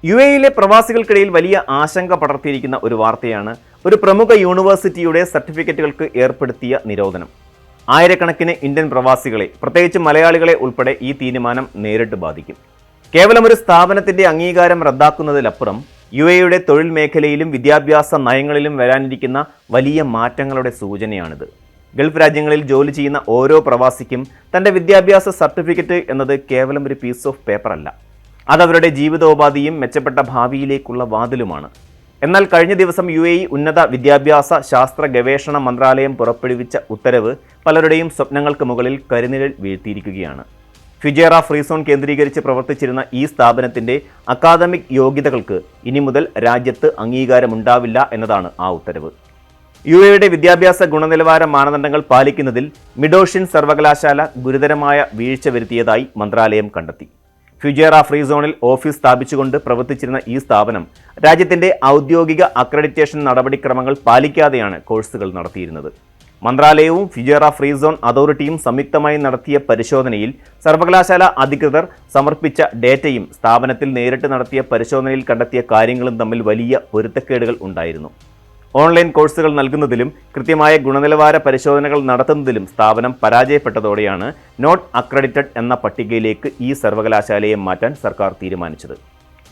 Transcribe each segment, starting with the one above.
യുഎഇയിലെ പ്രവാസികൾക്കിടയിൽ വലിയ ആശങ്ക പടർത്തിയിരിക്കുന്ന ഒരു വാർത്തയാണ് ഒരു പ്രമുഖ യൂണിവേഴ്സിറ്റിയുടെ സർട്ടിഫിക്കറ്റുകൾക്ക് ഏർപ്പെടുത്തിയ നിരോധനം. ആയിരക്കണക്കിന് ഇന്ത്യൻ പ്രവാസികളെ, പ്രത്യേകിച്ച് മലയാളികളെ ഉൾപ്പെടെ ഈ തീരുമാനം നേരിട്ട് ബാധിക്കും. കേവലം ഒരു സ്ഥാപനത്തിന്റെ അംഗീകാരം റദ്ദാക്കുന്നതിലപ്പുറം യുഎഇയുടെ തൊഴിൽ മേഖലയിലും വിദ്യാഭ്യാസ നയങ്ങളിലും വരാനിരിക്കുന്ന വലിയ മാറ്റങ്ങളുടെ സൂചനയാണിത്. ഗൾഫ് രാജ്യങ്ങളിൽ ജോലി ചെയ്യുന്ന ഓരോ പ്രവാസിക്കും തന്റെ വിദ്യാഭ്യാസ സർട്ടിഫിക്കറ്റ് എന്നത് കേവലം ഒരു പീസ് ഓഫ് പേപ്പർ അല്ല. അതവരുടെ ജീവിതോപാധിയും മെച്ചപ്പെട്ട ഭാവിയിലേക്കുള്ള വാതിലുമാണ്. എന്നാൽ കഴിഞ്ഞ ദിവസം യുഎഇ ഉന്നത വിദ്യാഭ്യാസ ശാസ്ത്ര ഗവേഷണ മന്ത്രാലയം പുറപ്പെടുവിച്ച ഉത്തരവ് പലരുടെയും സ്വപ്നങ്ങൾക്ക് മുകളിൽ കരിനിഴൽ വീഴ്ത്തിയിരിക്കുകയാണ്. ഫുജൈറ ഫ്രീ സോൺ കേന്ദ്രീകരിച്ച് പ്രവർത്തിച്ചിരുന്ന ഈ സ്ഥാപനത്തിന്റെ അക്കാദമിക് യോഗ്യതകൾക്ക് ഇനി മുതൽ രാജ്യത്ത് അംഗീകാരമുണ്ടാവില്ല എന്നതാണ് ആ ഉത്തരവ്. യുഎഇയുടെ വിദ്യാഭ്യാസ ഗുണനിലവാര മാനദണ്ഡങ്ങൾ പാലിക്കുന്നതിൽ മിഡോഷിൻ സർവകലാശാല ഗുരുതരമായ വീഴ്ച വരുത്തിയതായി മന്ത്രാലയം കണ്ടെത്തി. ഫുജൈറ ഫ്രീ സോണിൽ ഓഫീസ് സ്ഥാപിച്ചുകൊണ്ട് പ്രവർത്തിച്ചിരുന്ന ഈ സ്ഥാപനം രാജ്യത്തിന്റെ ഔദ്യോഗിക അക്രഡിറ്റേഷൻ നടപടിക്രമങ്ങൾ പാലിക്കാതെയാണ് കോഴ്സുകൾ നടത്തിയിരുന്നത്. മന്ത്രാലയവും ഫുജൈറ ഫ്രീ സോൺ അതോറിറ്റിയും സംയുക്തമായി നടത്തിയ പരിശോധനയിൽ സർവകലാശാല അധികൃതർ സമർപ്പിച്ച ഡേറ്റയും സ്ഥാപനത്തിൽ നേരിട്ട് നടത്തിയ പരിശോധനയിൽ കണ്ടെത്തിയ കാര്യങ്ങളും തമ്മിൽ വലിയ പൊരുത്തക്കേടുകൾ ഉണ്ടായിരുന്നു. ഓൺലൈൻ കോഴ്സുകൾ നൽകുന്നതിലും കൃത്യമായ ഗുണനിലവാര പരിശോധനകൾ നടത്തുന്നതിലും സ്ഥാപനം പരാജയപ്പെട്ടതോടെയാണ് നോട്ട് അക്രഡിറ്റഡ് എന്ന പട്ടികയിലേക്ക് ഈ സർവകലാശാലയെ മാറ്റാൻ സർക്കാർ തീരുമാനിച്ചത്.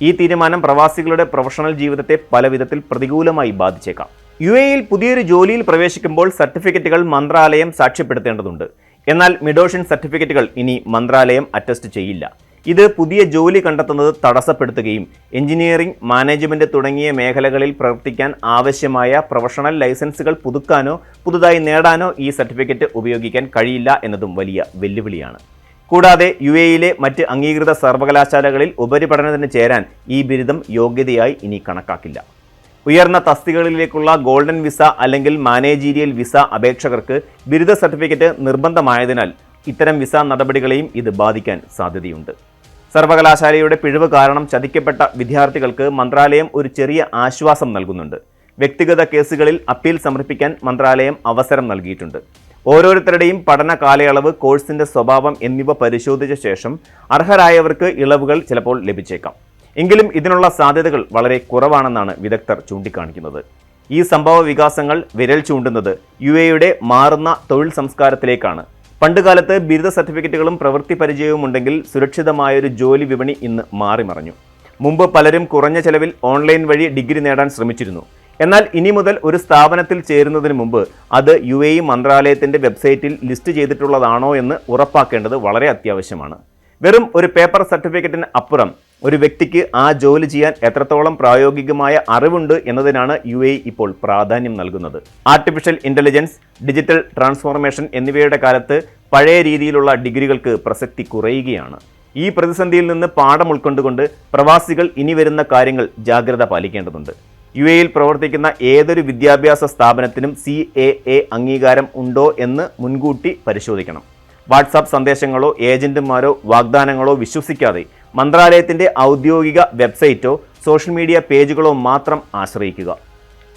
ഈ തീരുമാനം പ്രവാസികളുടെ പ്രൊഫഷണൽ ജീവിതത്തെ പലവിധത്തിൽ പ്രതികൂലമായി ബാധിച്ചേക്കാം. യുഎഇയിൽ പുതിയൊരു ജോലിയിൽ പ്രവേശിക്കുമ്പോൾ സർട്ടിഫിക്കറ്റുകൾ മന്ത്രാലയം സാക്ഷ്യപ്പെടുത്തേണ്ടതുണ്ട്. എന്നാൽ മിഡോഷിൻ സർട്ടിഫിക്കറ്റുകൾ ഇനി മന്ത്രാലയം അറ്റസ്റ്റ് ചെയ്യില്ല. ഇത് പുതിയ ജോലി കണ്ടെത്തുന്നത് തടസ്സപ്പെടുത്തുകയും എഞ്ചിനീയറിംഗ്, മാനേജ്മെന്റ് തുടങ്ങിയ മേഖലകളിൽ പ്രവർത്തിക്കാൻ ആവശ്യമായ പ്രൊഫഷണൽ ലൈസൻസുകൾ പുതുക്കാനോ പുതുതായി നേടാനോ ഈ സർട്ടിഫിക്കറ്റ് ഉപയോഗിക്കാൻ കഴിയില്ല എന്നതും വലിയ വെല്ലുവിളിയാണ്. കൂടാതെ യുഎഇയിലെ മറ്റ് അംഗീകൃത സർവകലാശാലകളിൽ ഉപരിപഠനത്തിന് ചേരാൻ ഈ ബിരുദം യോഗ്യതയായി ഇനി കണക്കാക്കില്ല. ഉയർന്ന തസ്തികകളിലേക്കുള്ള ഗോൾഡൻ വിസ അല്ലെങ്കിൽ മാനേജീരിയൽ വിസ അപേക്ഷകർക്ക് ബിരുദ സർട്ടിഫിക്കറ്റ് നിർബന്ധമായതിനാൽ ഇത്തരം വിസ നടപടികളെയും ഇത് ബാധിക്കാൻ സാധ്യതയുണ്ട്. സർവകലാശാലയുടെ പിഴവ് കാരണം ചതിക്കപ്പെട്ട വിദ്യാർത്ഥികൾക്ക് മന്ത്രാലയം ഒരു ചെറിയ ആശ്വാസം നൽകുന്നുണ്ട്. വ്യക്തിഗത കേസുകളിൽ അപ്പീൽ സമർപ്പിക്കാൻ മന്ത്രാലയം അവസരം നൽകിയിട്ടുണ്ട്. ഓരോരുത്തരുടെയും പഠന കാലയളവ്, കോഴ്സിന്റെ സ്വഭാവം എന്നിവ പരിശോധിച്ച ശേഷം അർഹരായവർക്ക് ഇളവുകൾ ചിലപ്പോൾ ലഭിച്ചേക്കാം. എങ്കിലും ഇതിനുള്ള സാധ്യതകൾ വളരെ കുറവാണെന്നാണ് വിദഗ്ധർ ചൂണ്ടിക്കാണിക്കുന്നത്. ഈ സംഭവ വികാസങ്ങൾ വിരൽ ചൂണ്ടുന്നത് യുഎഇയുടെ മാറുന്ന തൊഴിൽ സംസ്കാരത്തിലേക്കാണ്. പണ്ടുകാലത്ത് ബിരുദ സർട്ടിഫിക്കറ്റുകളും പ്രവൃത്തി പരിചയവും ഉണ്ടെങ്കിൽ സുരക്ഷിതമായൊരു ജോലി വിപണി ഇന്ന് മാറിമറഞ്ഞു. മുമ്പ് പലരും കുറഞ്ഞ ചെലവിൽ ഓൺലൈൻ വഴി ഡിഗ്രി നേടാൻ ശ്രമിച്ചിരുന്നു. എന്നാൽ ഇനി മുതൽ ഒരു സ്ഥാപനത്തിൽ ചേരുന്നതിന് മുമ്പ് അത് യുഎഇ മന്ത്രാലയത്തിന്റെ വെബ്സൈറ്റിൽ ലിസ്റ്റ് ചെയ്തിട്ടുള്ളതാണോ എന്ന് ഉറപ്പാക്കേണ്ടത് വളരെ അത്യാവശ്യമാണ്. വെറും ഒരു പേപ്പർ സർട്ടിഫിക്കറ്റിന് അപ്പുറം ഒരു വ്യക്തിക്ക് ആ ജോലി ചെയ്യാൻ എത്രത്തോളം പ്രായോഗികമായ അറിവുണ്ട് എന്നതിനാണ് യുഎഇ ഇപ്പോൾ പ്രാധാന്യം നൽകുന്നത്. ആർട്ടിഫിഷ്യൽ ഇന്റലിജൻസ്, ഡിജിറ്റൽ ട്രാൻസ്ഫോർമേഷൻ എന്നിവയുടെ കാലത്ത് പഴയ രീതിയിലുള്ള ഡിഗ്രികൾക്ക് പ്രസക്തി കുറയുകയാണ്. ഈ പ്രതിസന്ധിയിൽ നിന്ന് പാഠം ഉൾക്കൊണ്ടുകൊണ്ട് പ്രവാസികൾ ഇനി വരുന്ന കാര്യങ്ങൾ ജാഗ്രത പാലിക്കേണ്ടതുണ്ട്. യുഎഇയിൽ പ്രവർത്തിക്കുന്ന ഏതൊരു വിദ്യാഭ്യാസ സ്ഥാപനത്തിനും CAA അംഗീകാരം ഉണ്ടോ എന്ന് മുൻകൂട്ടി പരിശോധിക്കണം. വാട്സാപ്പ് സന്ദേശങ്ങളോ ഏജന്റുമാരോ വാഗ്ദാനങ്ങളോ വിശ്വസിക്കാതെ മന്ത്രാലയത്തിന്റെ ഔദ്യോഗിക വെബ്സൈറ്റോ സോഷ്യൽ മീഡിയ പേജുകളോ മാത്രം ആശ്രയിക്കുക.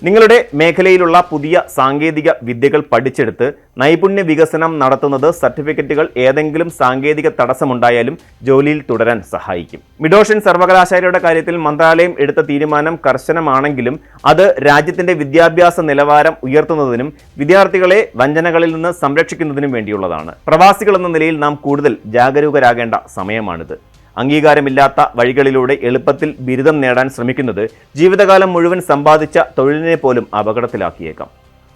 നിങ്ങളുടെ മേഖലയിലുള്ള പുതിയ സാങ്കേതിക വിദ്യകൾ പഠിച്ചെടുത്ത് നൈപുണ്യ വികസനം നടത്തുന്നത് സർട്ടിഫിക്കറ്റുകൾ ഏതെങ്കിലും സാങ്കേതിക തടസ്സമുണ്ടായാലും ജോലിയിൽ തുടരാൻ സഹായിക്കും. മിഡോഷിൻ സർവകലാശാലയുടെ കാര്യത്തിൽ മന്ത്രാലയം എടുത്ത തീരുമാനം കർശനമാണെങ്കിലും അത് രാജ്യത്തിന്റെ വിദ്യാഭ്യാസ നിലവാരം ഉയർത്തുന്നതിനും വിദ്യാർത്ഥികളെ വഞ്ചനകളിൽ നിന്ന് സംരക്ഷിക്കുന്നതിനും വേണ്ടിയുള്ളതാണ്. പ്രവാസികൾ എന്ന നിലയിൽ നാം കൂടുതൽ ജാഗരൂകരാകേണ്ട സമയമാണിത്. അംഗീകാരമില്ലാത്ത വഴികളിലൂടെ എളുപ്പത്തിൽ ബിരുദം നേടാൻ ശ്രമിക്കുന്നത് ജീവിതകാലം മുഴുവൻ സമ്പാദിച്ച തൊഴിലിനെ പോലും അപകടത്തിലാക്കിയേക്കാം.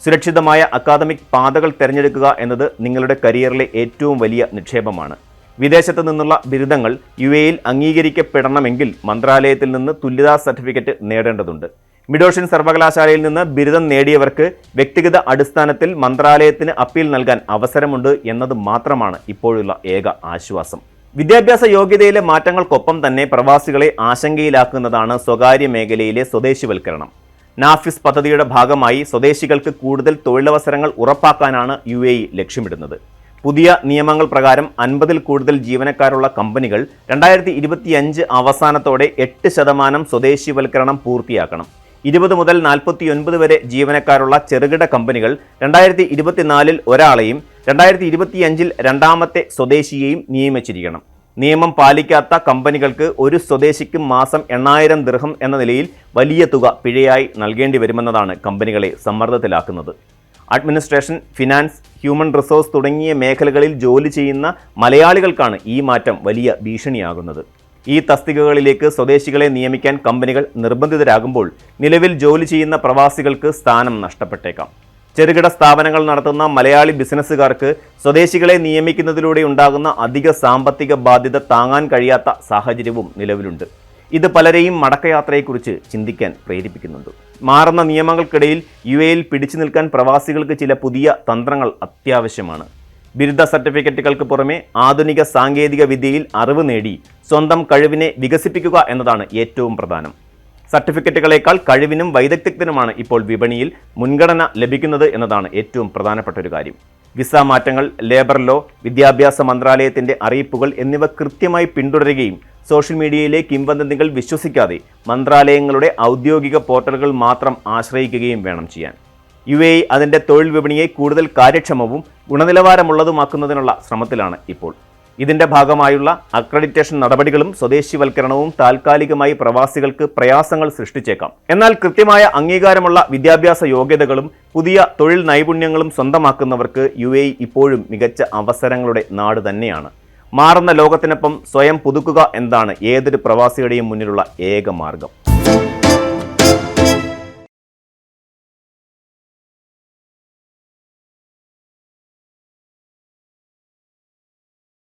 സുരക്ഷിതമായ അക്കാദമിക് പാതകൾ തിരഞ്ഞെടുക്കുക എന്നത് നിങ്ങളുടെ കരിയറിലെ ഏറ്റവും വലിയ നിക്ഷേപമാണ്. വിദേശത്ത് നിന്നുള്ള ബിരുദങ്ങൾ യുഎഇയിൽ അംഗീകരിക്കപ്പെടണമെങ്കിൽ മന്ത്രാലയത്തിൽ നിന്ന് തുല്യതാ സർട്ടിഫിക്കറ്റ് നേടേണ്ടതുണ്ട്. മിഡോഷിൻ സർവകലാശാലയിൽ നിന്ന് ബിരുദം നേടിയവർക്ക് വ്യക്തിഗത അടിസ്ഥാനത്തിൽ മന്ത്രാലയത്തിന് അപ്പീൽ നൽകാൻ അവസരമുണ്ട് എന്നത് മാത്രമാണ് ഇപ്പോഴുള്ള ഏക ആശ്വാസം. വിദ്യാഭ്യാസ യോഗ്യതയിലെ മാറ്റങ്ങൾക്കൊപ്പം തന്നെ പ്രവാസികളെ ആശങ്കയിലാക്കുന്നതാണ് സ്വകാര്യ മേഖലയിലെ സ്വദേശിവൽക്കരണം. നാഫിസ് പദ്ധതിയുടെ ഭാഗമായി സ്വദേശികൾക്ക് കൂടുതൽ തൊഴിലവസരങ്ങൾ ഉറപ്പാക്കാനാണ് യുഎഇ ലക്ഷ്യമിടുന്നത്. പുതിയ നിയമങ്ങൾ പ്രകാരം 50-ൽ കൂടുതൽ ജീവനക്കാരുള്ള കമ്പനികൾ 2025 അവസാനത്തോടെ 8% സ്വദേശിവൽക്കരണം പൂർത്തിയാക്കണം. 20 മുതൽ 49 വരെ ജീവനക്കാരുള്ള ചെറുകിട കമ്പനികൾ 2024-ൽ ഒരാളെയും 2025-ൽ രണ്ടാമത്തെ സ്വദേശിയെയും നിയമിച്ചിരിക്കണം. നിയമം പാലിക്കാത്ത കമ്പനികൾക്ക് ഒരു സ്വദേശിക്ക് മാസം 8,000 ദിർഹം എന്ന നിലയിൽ വലിയ തുക പിഴയായി നൽകേണ്ടി വരുമെന്നതാണ് കമ്പനികളെ സമ്മർദ്ദത്തിലാക്കുന്നത്. അഡ്മിനിസ്ട്രേഷൻ, ഫിനാൻസ്, ഹ്യൂമൻ റിസോഴ്സ് തുടങ്ങിയ മേഖലകളിൽ ജോലി ചെയ്യുന്ന മലയാളികൾക്കാണ് ഈ മാറ്റം വലിയ ഭീഷണിയാകുന്നത്. ഈ തസ്തികകളിലേക്ക് സ്വദേശികളെ നിയമിക്കാൻ കമ്പനികൾ നിർബന്ധിതരാകുമ്പോൾ നിലവിൽ ജോലി ചെയ്യുന്ന പ്രവാസികൾക്ക് സ്ഥാനം നഷ്ടപ്പെട്ടേക്കാം. ചെറുകിട സ്ഥാപനങ്ങൾ നടത്തുന്ന മലയാളി ബിസിനസ്സുകാർക്ക് സ്വദേശികളെ നിയമിക്കുന്നതിലൂടെ ഉണ്ടാകുന്ന അധിക സാമ്പത്തിക ബാധ്യത താങ്ങാൻ കഴിയാത്ത സാഹചര്യവും നിലവിലുണ്ട്. ഇത് പലരെയും മടക്കയാത്രയെക്കുറിച്ച് ചിന്തിക്കാൻ പ്രേരിപ്പിക്കുന്നുണ്ട്. മാറുന്ന നിയമങ്ങൾക്കിടയിൽ UAE-യിൽ പിടിച്ചു നിൽക്കാൻ പ്രവാസികൾക്ക് ചില പുതിയ തന്ത്രങ്ങൾ അത്യാവശ്യമാണ്. ബിരുദ സർട്ടിഫിക്കറ്റുകൾക്ക് പുറമെ ആധുനിക സാങ്കേതിക വിദ്യയിൽ അറിവ് നേടി സ്വന്തം കഴിവിനെ വികസിപ്പിക്കുക എന്നതാണ് ഏറ്റവും പ്രധാനം. സർട്ടിഫിക്കറ്റുകളേക്കാൾ കഴിവിനും വൈദഗ്ധ്യത്തിനുമാണ് ഇപ്പോൾ വിപണിയിൽ മുൻഗണന ലഭിക്കുന്നത് എന്നതാണ് ഏറ്റവും പ്രധാനപ്പെട്ട ഒരു കാര്യം. വിസ മാറ്റങ്ങൾ, ലേബർ ലോ, വിദ്യാഭ്യാസ മന്ത്രാലയത്തിൻ്റെ അറിയിപ്പുകൾ എന്നിവ കൃത്യമായി പിന്തുടരുകയും സോഷ്യൽ മീഡിയയിലെ കിംവദന്തികൾ വിശ്വസിക്കാതെ മന്ത്രാലയങ്ങളുടെ ഔദ്യോഗിക പോർട്ടലുകൾ മാത്രം ആശ്രയിക്കുകയും വേണം ചെയ്യാൻ. UAE അതിൻ്റെ തൊഴിൽ വിപണിയെ കൂടുതൽ കാര്യക്ഷമവും ഗുണനിലവാരമുള്ളതുമാക്കുന്നതിനുള്ള ശ്രമത്തിലാണ് ഇപ്പോൾ. ഇതിൻ്റെ ഭാഗമായുള്ള അക്രഡിറ്റേഷൻ നടപടികളും സ്വദേശിവൽക്കരണവും താൽക്കാലികമായി പ്രവാസികൾക്ക് പ്രയാസങ്ങൾ സൃഷ്ടിച്ചേക്കാം. എന്നാൽ കൃത്യമായ അംഗീകാരമുള്ള വിദ്യാഭ്യാസ യോഗ്യതകളും പുതിയ തൊഴിൽ നൈപുണ്യങ്ങളും സ്വന്തമാക്കുന്നവർക്ക് UAE ഇപ്പോഴും മികച്ച അവസരങ്ങളുടെ നാട് തന്നെയാണ്. മാറുന്ന ലോകത്തിനൊപ്പം സ്വയം പുതുക്കുക എന്നതാണ് ഏതൊരു പ്രവാസിയുടെയും മുന്നിലുള്ള ഏക മാർഗം.